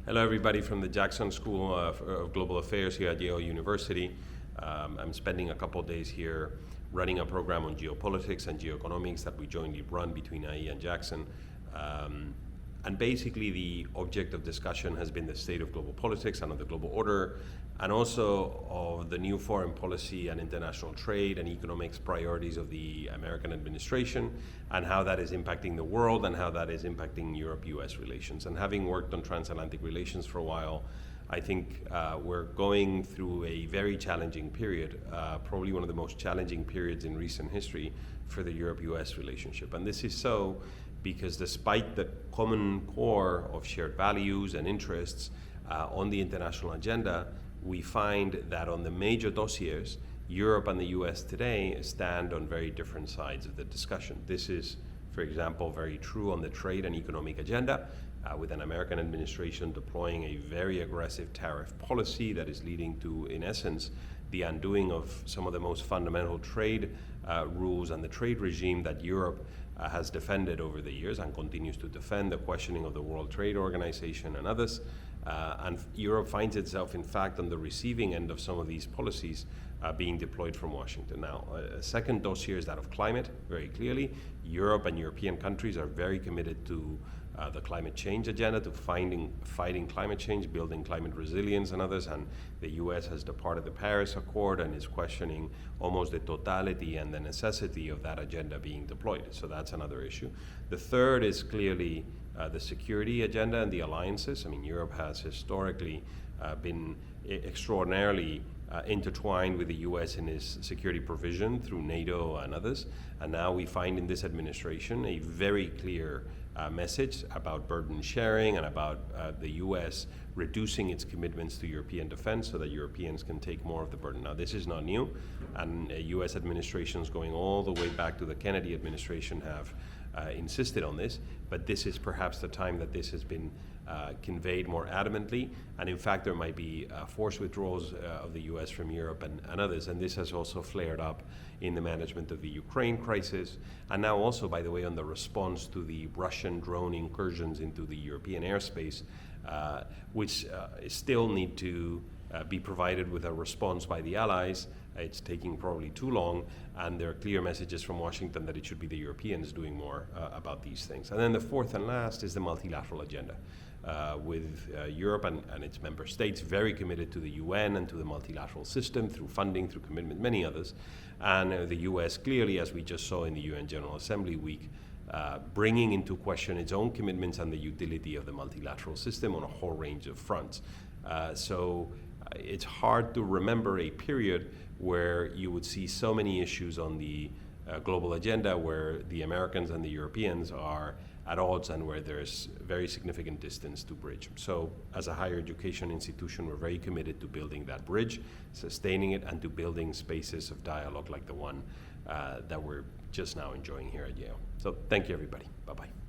Hello, everybody from the Jackson School of Global Affairs here at Yale University. I'm spending a couple of days here running a program on geopolitics and geoeconomics that we jointly run between IE and Jackson. And basically the object of discussion has been the state of global politics and of the global order, and also of the new foreign policy and international trade and economics priorities of the American administration, and how that is impacting the world and how that is impacting Europe-US relations. And having worked on transatlantic relations for a while, I think we're going through a very challenging period, probably one of the most challenging periods in recent history for the Europe-US relationship. And this is so because despite the common core of shared values and interests on the international agenda, we find that on the major dossiers, Europe and the US today stand on very different sides of the discussion. This is, for example, very true on the trade and economic agenda, with an American administration deploying a very aggressive tariff policy that is leading to, in essence, the undoing of some of the most fundamental trade rules and the trade regime that Europe has defended over the years and continues to defend, the questioning of the World Trade Organization and others. And Europe finds itself, in fact, on the receiving end of some of these policies being deployed from Washington. Now, a second dossier is that of climate, very clearly. Europe and European countries are very committed to the climate change agenda, to fighting climate change, building climate resilience and others, and the US has departed the Paris Accord and is questioning almost the totality and the necessity of that agenda being deployed. So that's another issue. The third is clearly the security agenda and the alliances. I mean, Europe has historically been extraordinarily intertwined with the US in its security provision through NATO and others. And now we find in this administration a very clear message about burden sharing and about the US reducing its commitments to European defense so that Europeans can take more of the burden. Now, this is not new, and US administrations going all the way back to the Kennedy administration have insisted on this, but this is perhaps the time that this has been conveyed more adamantly, and in fact there might be forced withdrawals of the US from Europe and others, and this has also flared up in the management of the Ukraine crisis, and now also, by the way, on the response to the Russian drone incursions into the European airspace, which still need to be provided with a response by the allies. It's taking probably too long, and there are clear messages from Washington that it should be the Europeans doing more about these things. And then the fourth and last is the multilateral agenda, with Europe and its member states very committed to the UN and to the multilateral system through funding, through commitment, many others. And the US clearly, as we just saw in the UN General Assembly week, bringing into question its own commitments and the utility of the multilateral system on a whole range of fronts. So it's hard to remember a period where you would see so many issues on the global agenda where the Americans and the Europeans are at odds and where there's very significant distance to bridge. So as a higher education institution, we're very committed to building that bridge, sustaining it, and to building spaces of dialogue like the one that we're just now enjoying here at Yale. So thank you, everybody. Bye-bye.